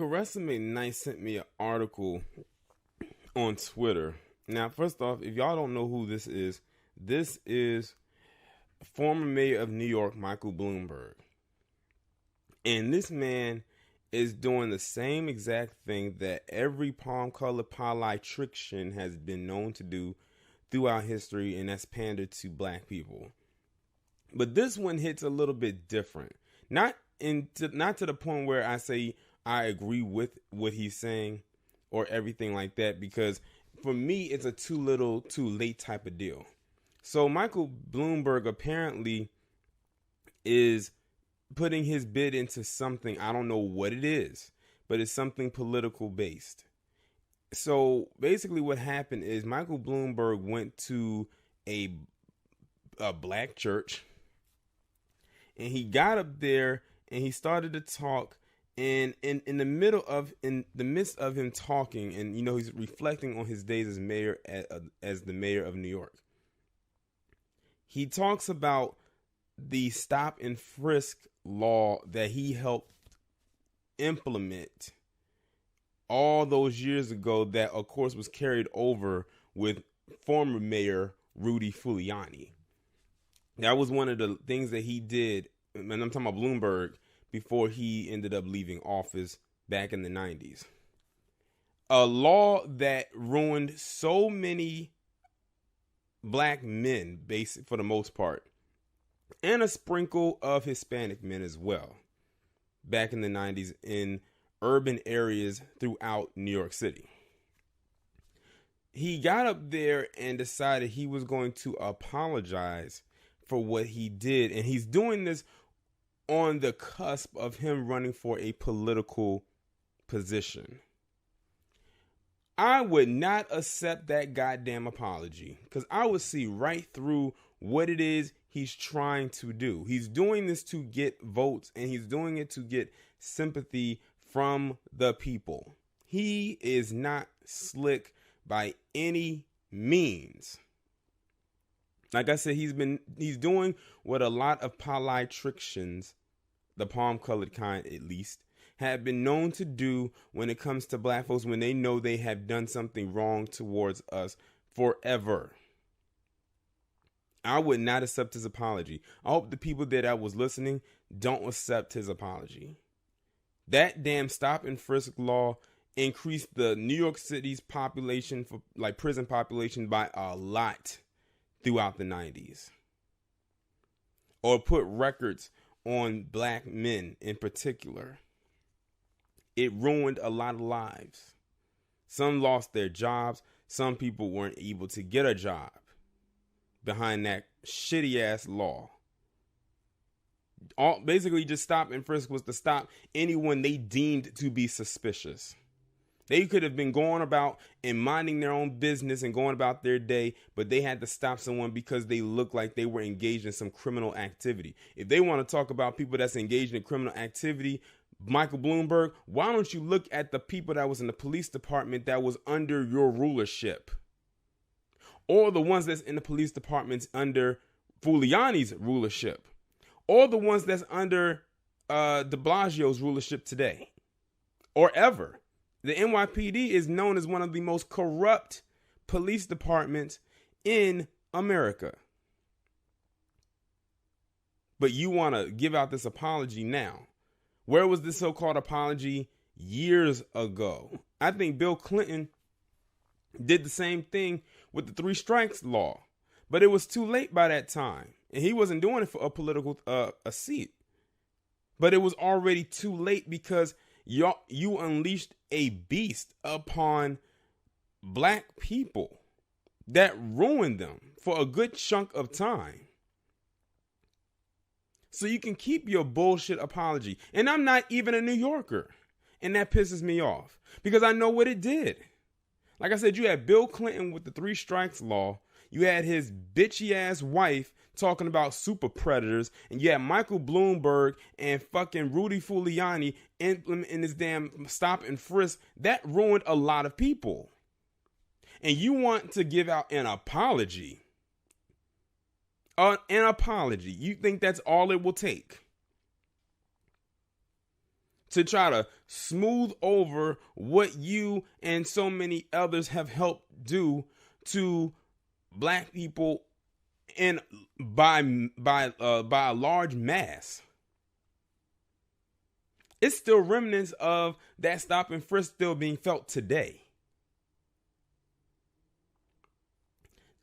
Caressa McKnight sent me an article on Twitter. Now, first off, if y'all don't know who this is former mayor of New York, Michael Bloomberg. And this man is doing the same exact thing that every palm-colored politician has been known to do throughout history, and that's pander to black people. But this one hits a little bit different. Not to the point where I say I agree with what he's saying or everything like that, because for me, it's a too little, too late type of deal. So Michael Bloomberg apparently is putting his bid into something. I don't know what it is, but it's something political based. So basically what happened is Michael Bloomberg went to a black church, and he got up there and he started to talk. And in the midst of him talking, and he's reflecting on his days as mayor, as the mayor of New York. He talks about the stop and frisk law that he helped implement all those years ago, that of course was carried over with former mayor Rudy Giuliani. That was one of the things that he did, and I'm talking about Bloomberg, before he ended up leaving office back in the 90s. A law that ruined so many black men, for the most part, and a sprinkle of Hispanic men as well, back in the 90s in urban areas throughout New York City. He got up there and decided he was going to apologize for what he did, and he's doing this on the cusp of him running for a political position. I would not accept that goddamn apology, because I would see right through what it is he's trying to do. He's doing this to get votes, and he's doing it to get sympathy from the people. He is not slick by any means. Like I said, he's doing what a lot of politicians, the palm-colored kind at least, have been known to do when it comes to black folks, when they know they have done something wrong towards us forever. I would not accept his apology. I hope the people that was listening don't accept his apology. That damn stop and frisk law increased the New York City's population, prison population, by a lot throughout the 90s. Or put records on black men in particular. It ruined a lot of lives. Some lost their jobs. Some people weren't able to get a job behind that shitty ass law. Basically, just stop and frisk was to stop anyone they deemed to be suspicious. They could have been going about and minding their own business and going about their day, but they had to stop someone because they looked like they were engaged in some criminal activity. If they want to talk about people that's engaged in criminal activity, Michael Bloomberg, why don't you look at the people that was in the police department that was under your rulership? Or the ones that's in the police departments under Giuliani's rulership? Or the ones that's under de Blasio's rulership today? Or ever? The NYPD is known as one of the most corrupt police departments in America. But you want to give out this apology now. Where was this so-called apology years ago? I think Bill Clinton did the same thing with the 3 strikes law, but it was too late by that time. And he wasn't doing it for a political a seat. But it was already too late, because you unleashed a beast upon black people that ruined them for a good chunk of time. So you can keep your bullshit apology. And I'm not even a New Yorker. And that pisses me off, because I know what it did. Like I said, you had Bill Clinton with the 3 strikes law. You had his bitchy ass wife talking about super predators, and you had Michael Bloomberg and fucking Rudy Giuliani implementing this damn stop and frisk. That ruined a lot of people. And you want to give out an apology. An apology. You think that's all it will take to try to smooth over what you and so many others have helped do to black people in by a large mass. It's still remnants of that stop and frisk still being felt today.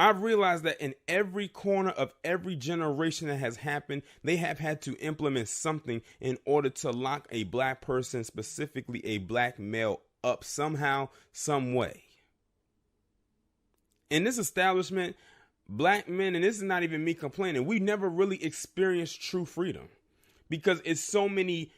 I've realized that in every corner of every generation that has happened, they have had to implement something in order to lock a black person, specifically a black male, up somehow, some way. In this establishment, black men, and this is not even me complaining, we never really experienced true freedom because it's so many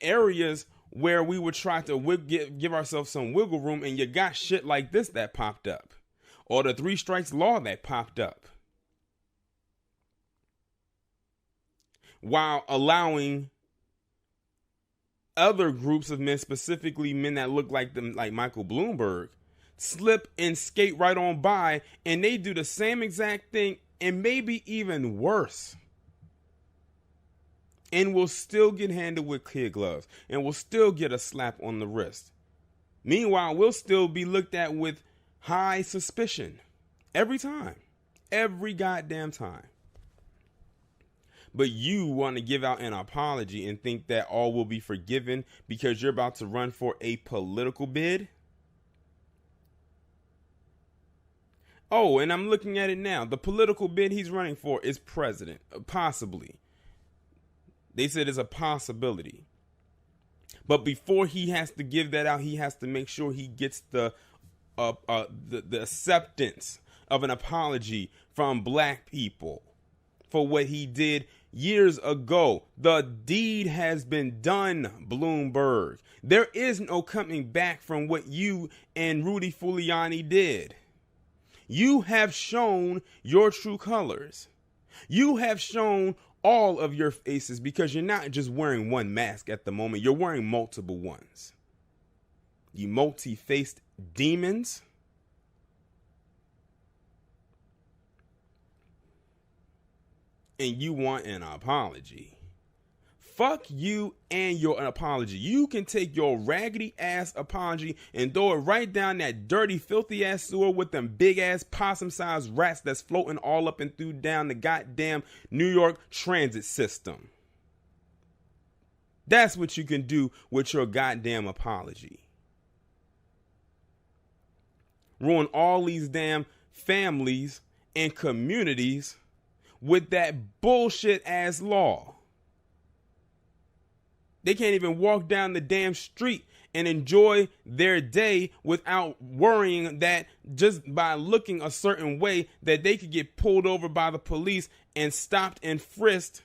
areas where we would try to give ourselves some wiggle room, and you got shit like this that popped up. Or the 3 strikes law that popped up. While allowing other groups of men, specifically men that look like them, like Michael Bloomberg, slip and skate right on by, and they do the same exact thing and maybe even worse. And will still get handled with kid gloves and will still get a slap on the wrist. Meanwhile, we'll still be looked at with high suspicion every time, every goddamn time. But you want to give out an apology and think that all will be forgiven because you're about to run for a political bid? Oh, and I'm looking at it now. The political bid he's running for is president, possibly. They said it's a possibility. But before he has to give that out, he has to make sure he gets the acceptance of an apology from black people for what he did years ago. The deed has been done, Bloomberg. There is no coming back from what you and Rudy Giuliani did. You have shown your true colors. You have shown all of your faces because you're not just wearing one mask at the moment. You're wearing multiple ones. You multi-faced demons. And you want an apology. Fuck you and your apology. You can take your raggedy ass apology and throw it right down that dirty, filthy ass sewer with them big ass possum sized rats that's floating all up and through down the goddamn New York transit system. That's what you can do with your goddamn apology. Ruin all these damn families and communities with that bullshit ass law. They can't even walk down the damn street and enjoy their day without worrying that just by looking a certain way that they could get pulled over by the police and stopped and frisked,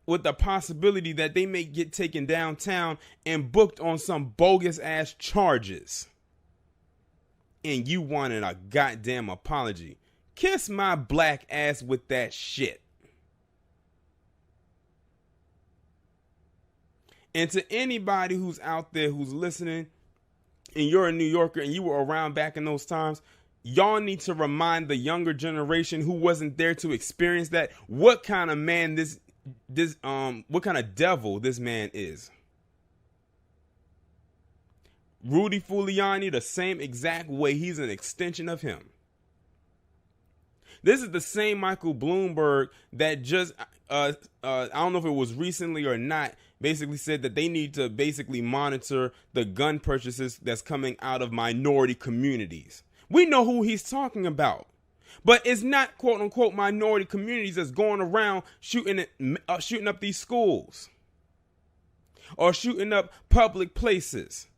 with the possibility that they may get taken downtown and booked on some bogus ass charges. And you wanted a goddamn apology. Kiss my black ass with that shit. And to anybody who's out there who's listening and you're a New Yorker and you were around back in those times, y'all need to remind the younger generation who wasn't there to experience that what kind of man what kind of devil this man is. Rudy Giuliani, the same exact way, he's an extension of him. This is the same Michael Bloomberg that just, I don't know if it was recently or not, basically said that they need to basically monitor the gun purchases that's coming out of minority communities. We know who he's talking about. But it's not quote unquote minority communities that's going around shooting up these schools or shooting up public places.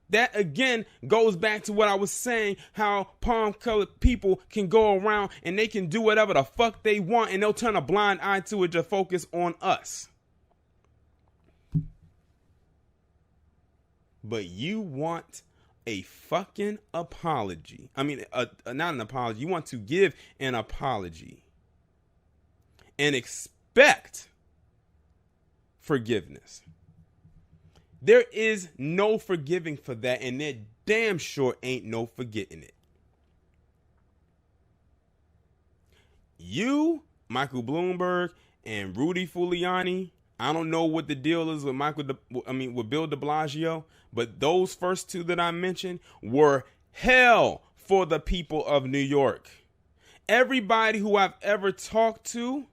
That again goes back to what I was saying, how palm-colored people can go around and they can do whatever the fuck they want and they'll turn a blind eye to it to focus on us. But you want a fucking apology. I mean, not an apology. You want to give an apology and expect forgiveness. There is no forgiving for that, and there damn sure ain't no forgetting it. You, Michael Bloomberg, and Rudy Giuliani, I don't know what the deal is with with Bill de Blasio, but those first two that I mentioned were hell for the people of New York. Everybody who I've ever talked to,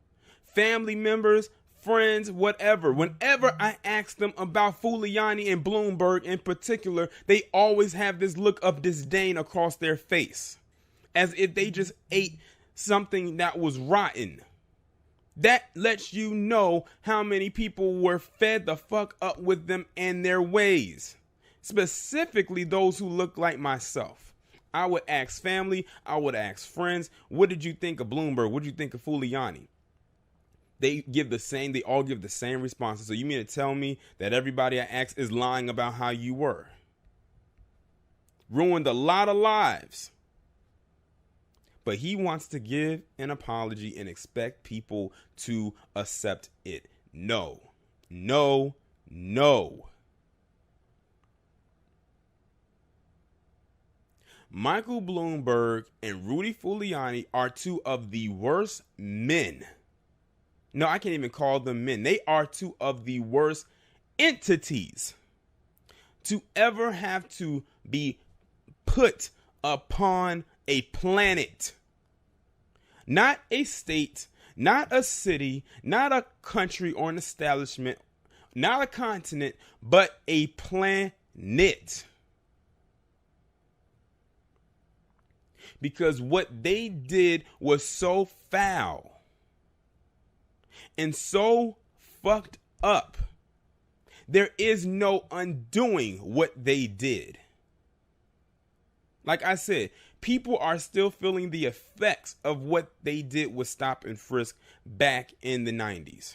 family members, friends, whatever, whenever I ask them about Giuliani and Bloomberg in particular, they always have this look of disdain across their face, as if they just ate something that was rotten. That lets you know how many people were fed the fuck up with them and their ways. Specifically those who look like myself. I would ask family, I would ask friends, what did you think of Bloomberg? What did you think of Giuliani? They all give the same responses. So you mean to tell me that everybody I ask is lying about how you were? Ruined a lot of lives. But he wants to give an apology and expect people to accept it. No. No. No. Michael Bloomberg and Rudy Giuliani are two of the worst men. No, I can't even call them men. They are two of the worst entities to ever have to be put upon a planet. Not a state, not a city, not a country or an establishment, not a continent, but a planet. Because what they did was so foul and so fucked up. There is no undoing what they did. Like I said, people are still feeling the effects of what they did with stop and frisk back in the 90s.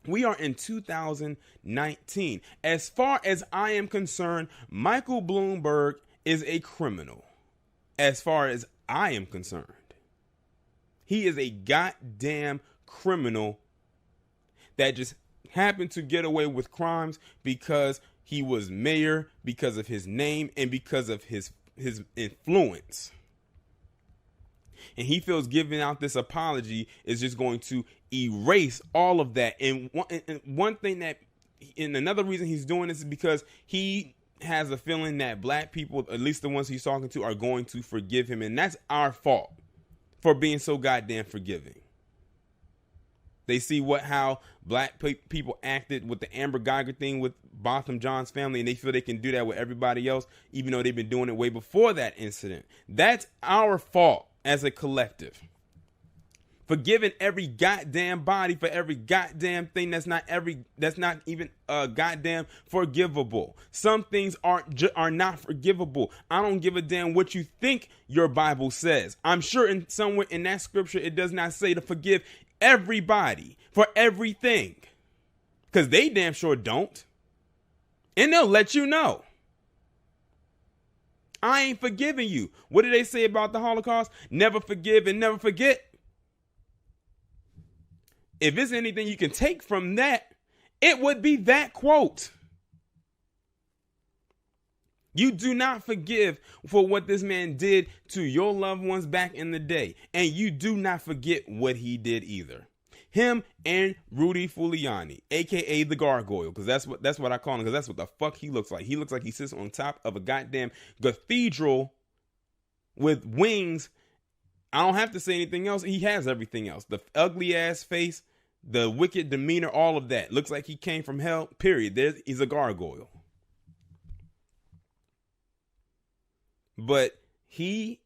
We are in 2019. As far as I am concerned, Michael Bloomberg is a criminal. As far as I am concerned, he is a goddamn criminal that just happened to get away with crimes because he was mayor, because of his name, and because of his influence. And he feels giving out this apology is just going to erase all of that. And another reason he's doing this is because he has a feeling that black people, at least the ones he's talking to, are going to forgive him. And that's our fault for being so goddamn forgiving. They see how black people acted with the Amber Geiger thing with Botham Jean's family, and they feel they can do that with everybody else, even though they've been doing it way before that incident. That's our fault as a collective. Forgiving every goddamn body for every goddamn thing that's not even goddamn forgivable. Some things are not forgivable. I don't give a damn what you think your Bible says. I'm sure somewhere in that scripture it does not say to forgive everybody for everything, because they damn sure don't, and they'll let you know. I ain't forgiving you. What did they say about the Holocaust? Never forgive and never forget. If it's anything you can take from that, it would be that quote. You do not forgive for what this man did to your loved ones back in the day. And you do not forget what he did either. Him and Rudy Giuliani, a.k.a. the Gargoyle, because that's what I call him, because that's what the fuck he looks like. He looks like he sits on top of a goddamn cathedral with wings. I don't have to say anything else. He has everything else. The ugly ass face, the wicked demeanor, all of that. Looks like he came from hell, period. He's a gargoyle. But he,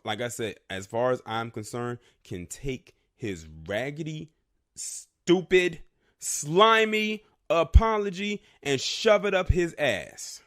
like I said, as far as I'm concerned, can take his raggedy, stupid, slimy apology and shove it up his ass.